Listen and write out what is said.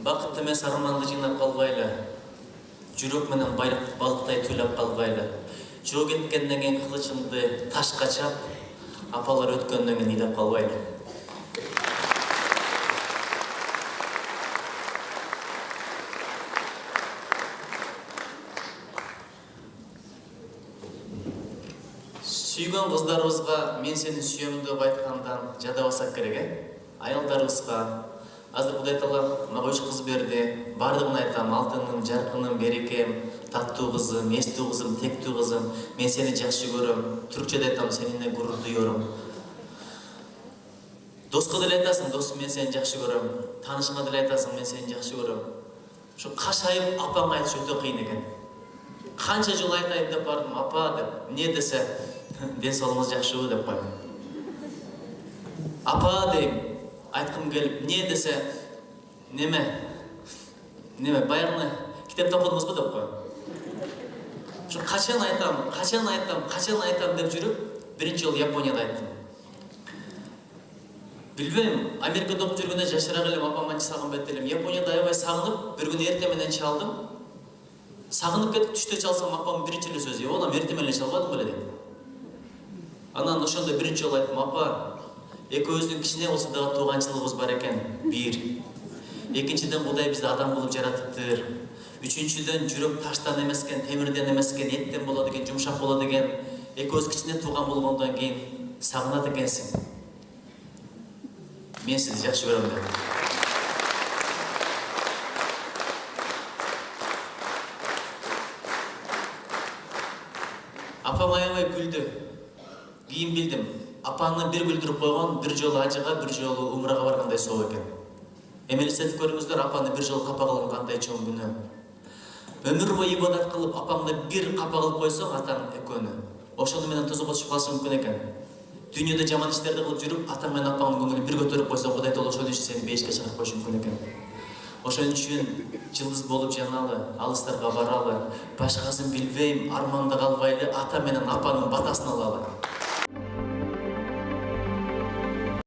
Бақыт емес арманды жинап қалбайлы. Жүрек менен балықтай түйлеп қалбайлы. Жол кеткенден кейін қылышымды ташқа чап, апалар өткенден кейін илеп қалбайлы. Сүйген қыздарыбызға мен сені сүйемін деп айтқандан жадабасақ керек, аялдарыбызға азыр Құдай Таала мага 3 кыз берди. Бардығын айтам, алтыным, жарқыным, берекем, таттуу кызым, эстүү кызым, тектүү кызым. Мен сени жакшы көрөм. Түркчөдө айтам, сенине гурур дуйорум. Доска деле айтасың, досум, мен сени жакшы көрөм. Таанышыңа деле айтасың, мен сени жакшы көрөм. Ушу кашайып апаңа айтыш өтө кыйын экен. Канча жыл айтайын деп бардым, апа деп. Эмне десе, ден соолугуңуз жакшыбы деп коем. Апа дейм, айткым келип, эмне десе, неме баягыны китепте окудуңузбу деп коем. Ушу качан айтам деп жүрүп, биринчи жолу Японияда айттым. Билбейм, Америкада окуп жүргөндө жашыраак элем, апам анча сагынбайт элем. Японияда аябай сагынып, бир күнү эртең менен чалдым. Сагынып кетип түштө чалсам, апам биринчи эле сөзү, "Балам, эртең менен чалбадың беле?" дейт. Анан ошондо биринчи жолу айттым, "Апа, экөөбүздүн кичине болсо дагы тууганчылыгыбыз бар экен. Бир. Экинчиден Кудай бизди адам кылып жаратыптыр. Үчүнчүдөн жүрөк таштан эмес экен, темирден эмес экен, эттен болот экен, жумшак болот экен. Экөөбүз кичине тууган болгондон кийин сагынат экенсиң. Мен сизди жакшы көрөм" деп. Апам аябай күлдү. Кийин билдим, апаны бир күлдүрүп койгон, бир жолу ажыга, бир жолу умрага баргандай соо экен. Эмелестетип көрүңүздөр, апаны бир жолу капа кылган кандай чоң күнөө. Өмүр бою ибадат кылып, апаңды бир капа кылып койсоң, атаң экөөнү, ошону менен тозого түшүп калышы мүмкүн экен. Дүйнөдө жаман иштерди кылып жүрүп, атаң менен апаңдын көңүлүн бир көтөрүп койсо, Кудай Таала ошол үчүн сени бейишке чыгарып коюшу мүмкүн экен. Ошон үчүн жылдыз болуп жаналы, алыстарга баралы, башкасын билбейм, арманда калбайлы, ата менен апанын батасын алалы.